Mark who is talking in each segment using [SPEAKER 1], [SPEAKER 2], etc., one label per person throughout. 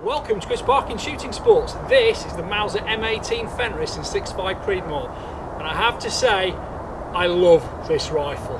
[SPEAKER 1] Welcome to Chris Parkin Shooting Sports. This is the Mauser M18 Fenris in 6.5 Creedmoor, and I have to say, I love this rifle.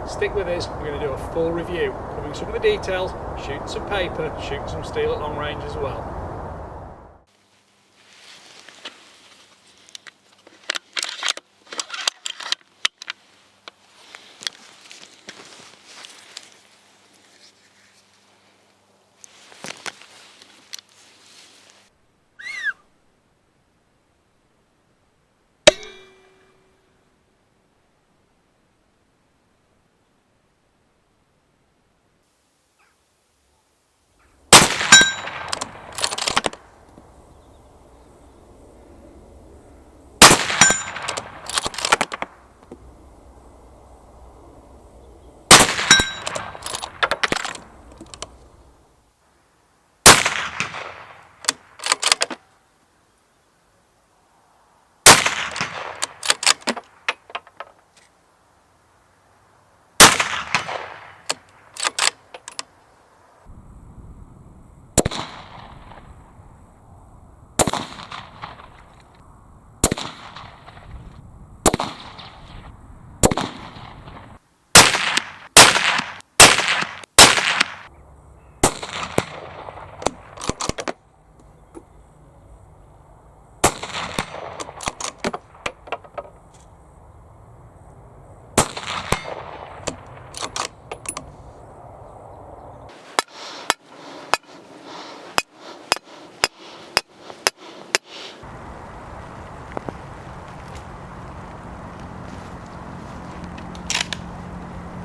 [SPEAKER 1] Stick with us, we're going to do a full review, covering some of the details, shooting some paper, shooting some steel at long range as well.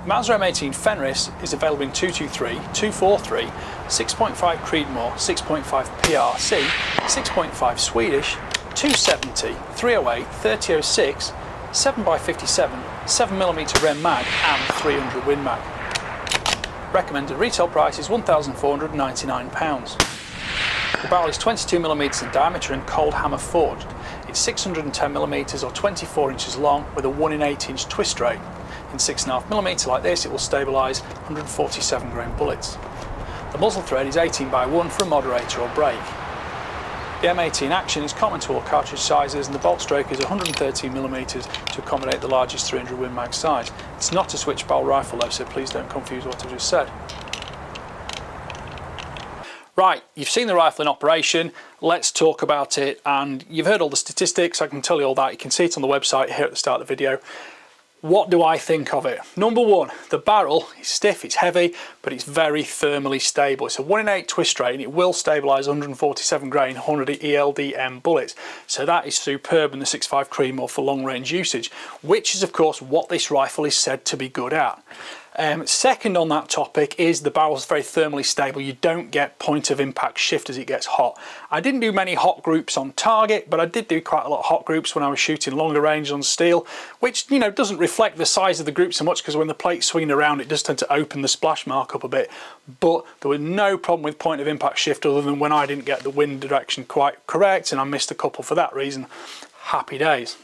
[SPEAKER 1] Mauser M18 Fenris is available in 223, 243, 6.5 Creedmoor, 6.5 PRC, 6.5 Swedish, 270, 308, 3006, 7x57, 7mm Rem mag and 300 Win mag. Recommended retail price is £1,499. The barrel is 22mm in diameter and cold hammer forged. It's 610mm or 24 inches long with a 1 in 8 inch twist rate. In 6.5mm like this, it will stabilise 147 grain bullets. The muzzle thread is 18x1 for a moderator or break. The M18 Action is common to all cartridge sizes, and the bolt stroke is 113mm to accommodate the largest 300 Win mag size. It's not a switch barrel rifle though, so please don't confuse what I've just said. Right, you've seen the rifle in operation, let's talk about it, and you've heard all the statistics, I can tell you all that, you can see it on the website here at the start of the video. What do I think of it? Number one, the barrel is stiff, it's heavy, but it's very thermally stable. It's a 1 in 8 twist rate and it will stabilise 147 grain 100 ELDM bullets. So that is superb in the 6.5 Creedmoor for long range usage, which is of course what this rifle is said to be good at. Second on that topic is the barrel's very thermally stable. You don't get point of impact shift as it gets hot. I didn't do many hot groups on target, but I did do quite a lot of hot groups when I was shooting longer range on steel, which, you know, doesn't reflect the size of the group so much because when the plate's swinging around it does tend to open the splash mark up a bit. But there was no problem with point of impact shift other than when I didn't get the wind direction quite correct and I missed a couple for that reason. Happy days.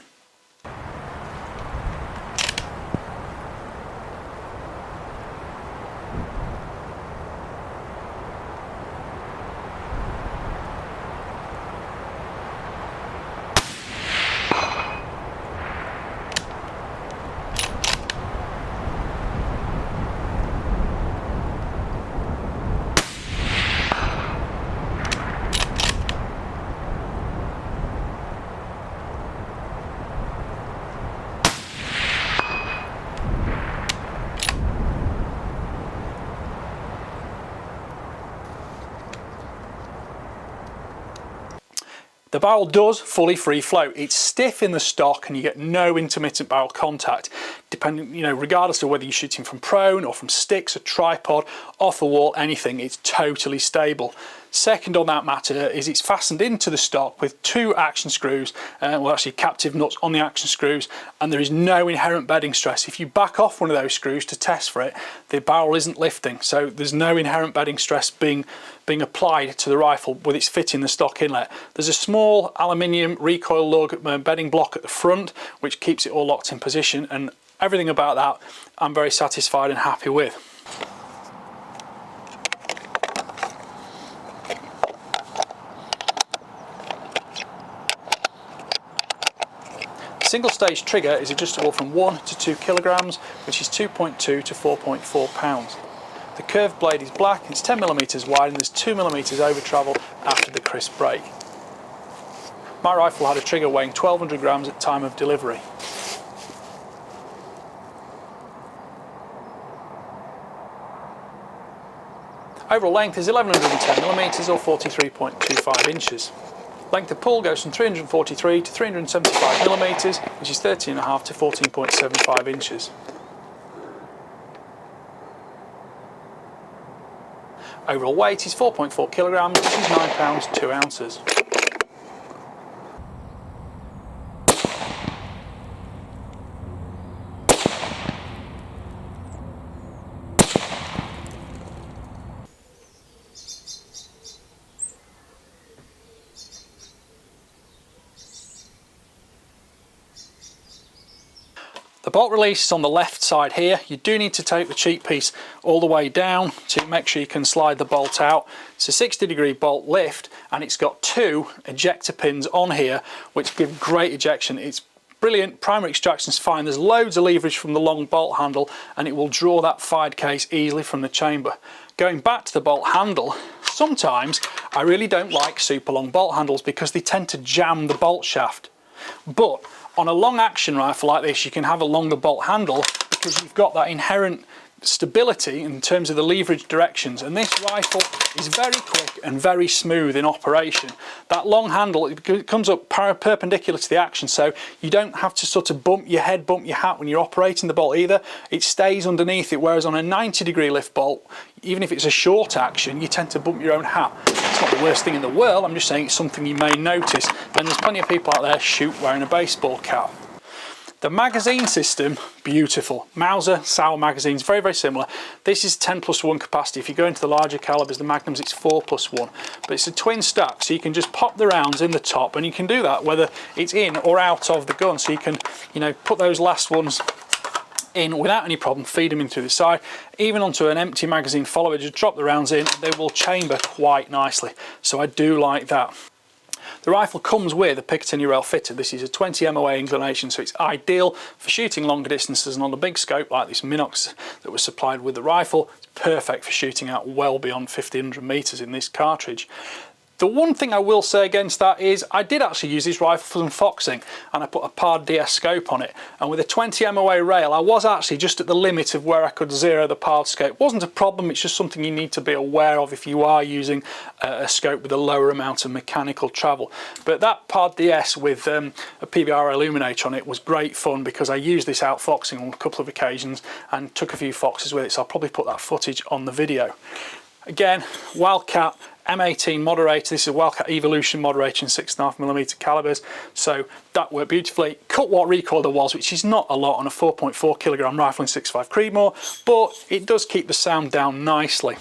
[SPEAKER 1] The barrel does fully free float. It's stiff in the stock and you get no intermittent barrel contact, depending, you know, regardless of whether you're shooting from prone or from sticks, a tripod, off the wall, anything, it's totally stable. Second on that matter is it's fastened into the stock with 2 action screws, well actually captive nuts on the action screws, and there is no inherent bedding stress. If you back off one of those screws to test for it, the barrel isn't lifting, so there's no inherent bedding stress being applied to the rifle with its fit in the stock inlet. There's a small aluminium recoil lug bedding block at the front which keeps it all locked in position, and everything about that I'm very satisfied and happy with. Single stage trigger is adjustable from 1 to 2 kilograms, which is 2.2 to 4.4 pounds. The curved blade is black, it's 10mm wide and there's 2mm over travel after the crisp break. My rifle had a trigger weighing 1200 grams at time of delivery. Overall length is 1110mm or 43.25 inches. Length of pull goes from 343 to 375mm, which is 13.5 to 14.75 inches. Overall weight is 4.4 kilograms, which is 9 pounds 2 ounces. The bolt release is on the left side here. You do need to take the cheek piece all the way down to make sure you can slide the bolt out. It's a 60-degree bolt lift and it's got 2 ejector pins on here which give great ejection. It's brilliant, primary extraction is fine, there's loads of leverage from the long bolt handle and it will draw that fired case easily from the chamber. Going back to the bolt handle, sometimes I really don't like super long bolt handles because they tend to jam the bolt shaft. But on a long action rifle like this, you can have a longer bolt handle because you've got that inherent stability in terms of the leverage directions, and this rifle is very quick and very smooth in operation. That long handle, it comes up perpendicular to the action, so you don't have to sort of bump your head, bump your hat when you're operating the bolt either. It stays underneath it, whereas on a 90-degree lift bolt, even if it's a short action, you tend to bump your own hat. It's not the worst thing in the world, I'm just saying it's something you may notice, and there's plenty of people out there shoot wearing a baseball cap. The magazine system, beautiful. Mauser, Sauer magazines, very, very similar. This is 10+1 capacity. If you go into the larger calibers, the Magnums, it's 4+1. But it's a twin stack, so you can just pop the rounds in the top, and you can do that whether it's in or out of the gun. So you can, you know, put those last ones in without any problem, feed them in through the side. Even onto an empty magazine follower, just drop the rounds in, they will chamber quite nicely. So I do like that. The rifle comes with a Picatinny rail fitted. This is a 20 MOA inclination, so it's ideal for shooting longer distances, and on a big scope like this Minox that was supplied with the rifle, it's perfect for shooting out well beyond 1500 meters in this cartridge. The one thing I will say against that is I did actually use this rifle for some foxing, and I put a PARD DS scope on it, and with a 20 MOA rail I was actually just at the limit of where I could zero the PARD scope. It wasn't a problem, it's just something you need to be aware of if you are using a scope with a lower amount of mechanical travel. But that PARD DS with a PBR illuminator on it was great fun because I used this out foxing on a couple of occasions and took a few foxes with it, so I'll probably put that footage on the video. Again, Wildcat M18 moderator. This is a Wildcat Evolution moderator in 6.5mm calibers, so that worked beautifully. Cut what recoil there was, which is not a lot on a 4.4 kilogram rifle in 6.5 Creedmoor, but it does keep the sound down nicely.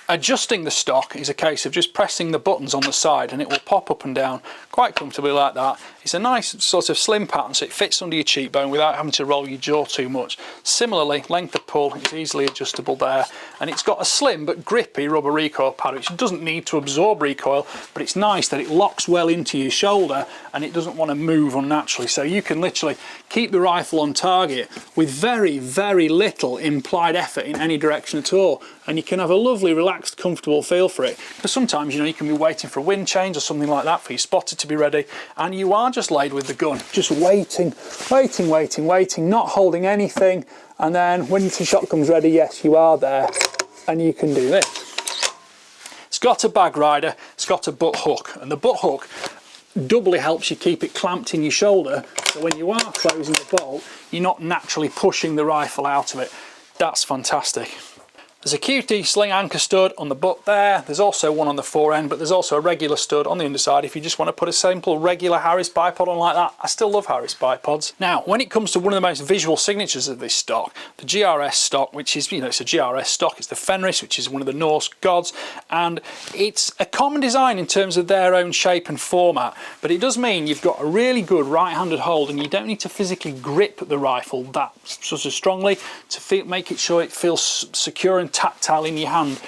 [SPEAKER 1] Adjusting the stock is a case of just pressing the buttons on the side and it will pop up and down quite comfortably like that. It's a nice sort of slim pattern, so it fits under your cheekbone without having to roll your jaw too much. Similarly, length of pull is easily adjustable there, and it's got a slim but grippy rubber recoil pad which doesn't need to absorb recoil, but it's nice that it locks well into your shoulder and it doesn't want to move unnaturally, so you can literally keep the rifle on target with very, very little implied effort in any direction at all, and you can have a lovely relaxed comfortable feel for it, because sometimes, you know, you can be waiting for a wind change or something like that for your spotter to be ready, and you are just laid with the gun, just waiting, not holding anything, and then when the shot comes ready, yes, you are there and you can do this. It's got a bag rider, it's got a butt hook, and the butt hook doubly helps you keep it clamped in your shoulder, so when you are closing the bolt, you're not naturally pushing the rifle out of it. That's fantastic. There's a QT sling anchor stud on the butt there. There's also one on the fore end, but there's also a regular stud on the underside if you just want to put a simple regular Harris bipod on like that. I still love Harris bipods. Now, when it comes to one of the most visual signatures of this stock, the GRS stock, which is, you know, it's a GRS stock, it's the Fenris, which is one of the Norse gods, and it's a common design in terms of their own shape and format, but it does mean you've got a really good right-handed hold and you don't need to physically grip the rifle that sort of strongly to make it sure it feels secure and tactile in your hand,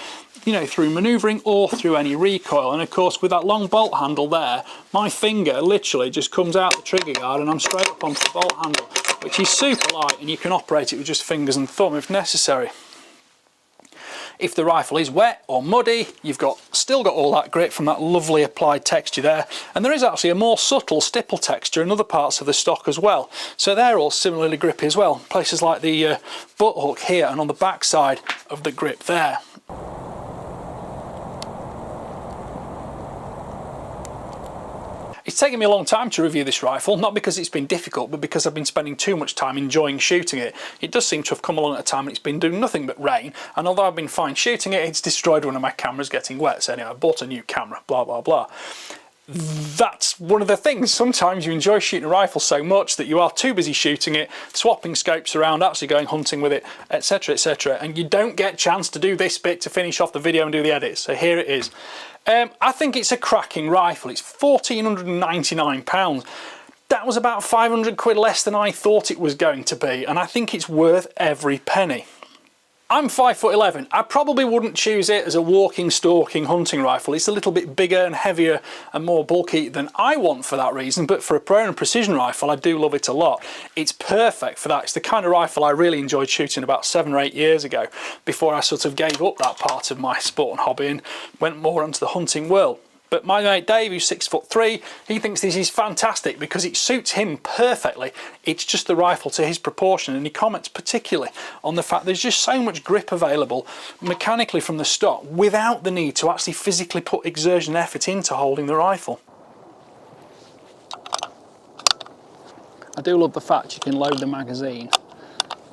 [SPEAKER 1] you know, through manoeuvring or through any recoil. And of course, with that long bolt handle there, my finger literally just comes out the trigger guard and I'm straight up onto the bolt handle, which is super light, and you can operate it with just fingers and thumb if necessary. If the rifle is wet or muddy, you've still got all that grip from that lovely applied texture there, and there is actually a more subtle stipple texture in other parts of the stock as well, so they're all similarly grippy as well, places like the butt hook here and on the back side of the grip there. It's taken me a long time to review this rifle, not because it's been difficult, but because I've been spending too much time enjoying shooting it. It does seem to have come along at a time when it's been doing nothing but rain, and although I've been fine shooting it, it's destroyed one of my cameras getting wet, so anyway, I bought a new camera, blah blah blah. That's one of the things, sometimes you enjoy shooting a rifle so much that you are too busy shooting it, swapping scopes around, actually going hunting with it, etc, etc, and you don't get a chance to do this bit to finish off the video and do the edits, so here it is. I think it's a cracking rifle. It's £1,499. That was about 500 quid less than I thought it was going to be, and I think it's worth every penny. I'm 5'11". I probably wouldn't choose it as a walking, stalking hunting rifle. It's a little bit bigger and heavier and more bulky than I want for that reason, but for a pro and precision rifle, I do love it a lot. It's perfect for that. It's the kind of rifle I really enjoyed shooting about 7 or 8 years ago, before I sort of gave up that part of my sport and hobby and went more into the hunting world. But my mate Dave, who's 6'3", he thinks this is fantastic because it suits him perfectly. It's just the rifle to his proportion, and he comments particularly on the fact there's just so much grip available mechanically from the stock without the need to actually physically put exertion and effort into holding the rifle. I do love the fact you can load the magazine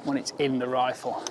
[SPEAKER 1] when it's in the rifle.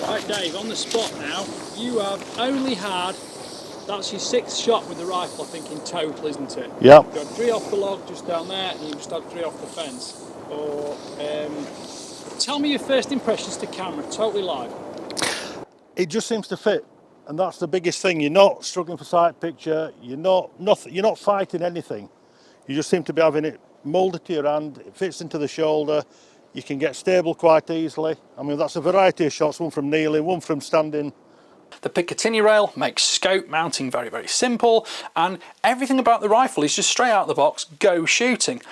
[SPEAKER 1] Right Dave, on the spot now, you have only had, that's your 6th shot with the rifle I think in total, isn't it?
[SPEAKER 2] Yep.
[SPEAKER 1] You got 3 off the log just down there, and you just had 3 off the fence. Or, tell me your first impressions to camera, totally live.
[SPEAKER 2] It just seems to fit, and that's the biggest thing. You're not struggling for sight picture, you're not fighting anything. You just seem to be having it moulded to your hand, it fits into the shoulder, you can get stable quite easily. I mean, that's a variety of shots, one from kneeling, one from standing.
[SPEAKER 1] The Picatinny rail makes scope mounting very, very simple, and everything about the rifle is just straight out of the box, go shooting.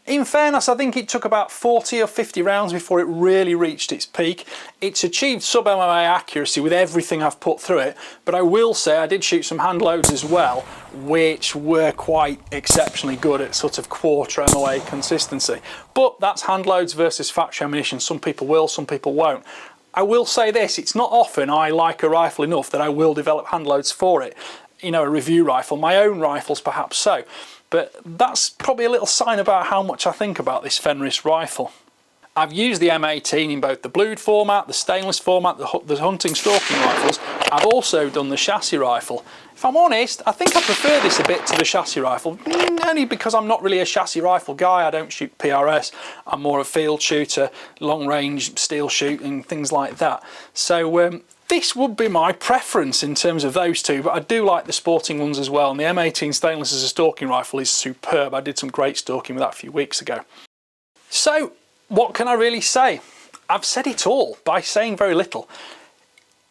[SPEAKER 1] In fairness, I think it took about 40 or 50 rounds before it really reached its peak. It's achieved sub-MOA accuracy with everything I've put through it, but I will say I did shoot some hand loads as well, which were quite exceptionally good at sort of quarter MOA consistency. But that's hand loads versus factory ammunition. Some people will, some people won't. I will say this, it's not often I like a rifle enough that I will develop hand loads for it. You know, a review rifle, my own rifles perhaps so. But that's probably a little sign about how much I think about this Fenris rifle. I've used the M18 in both the blued format, the stainless format, the hunting stalking rifles. I've also done the chassis rifle. If I'm honest, I think I prefer this a bit to the chassis rifle, only because I'm not really a chassis rifle guy. I don't shoot PRS. I'm more a field shooter, long range steel shooting, things like that. So this would be my preference in terms of those two, but I do like the sporting ones as well. And the M18 stainless as a stalking rifle is superb. I did some great stalking with that a few weeks ago. So what can I really say? I've said it all by saying very little.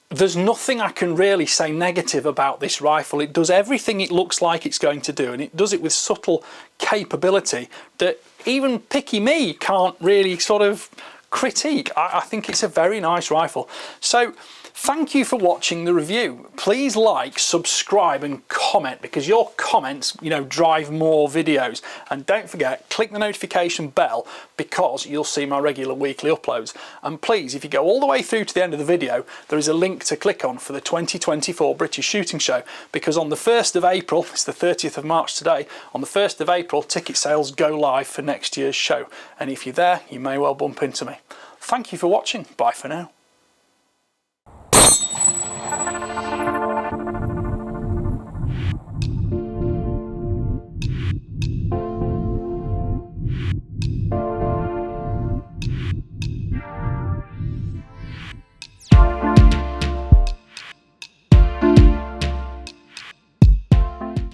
[SPEAKER 1] There's nothing I can really say negative about this rifle. It does everything it looks like it's going to do, and it does it with subtle capability that even picky me can't really sort of critique. I think it's a very nice rifle. So thank you for watching the review. Please like, subscribe and comment, because your comments, you know, drive more videos. And don't forget, click the notification bell, because you'll see my regular weekly uploads. And please, if you go all the way through to the end of the video, there is a link to click on for the 2024 British Shooting Show, because on the 1st of April, it's the 30th of March today, on the 1st of April, ticket sales go live for next year's show. And if you're there, you may well bump into me. Thank you for watching. Bye for now.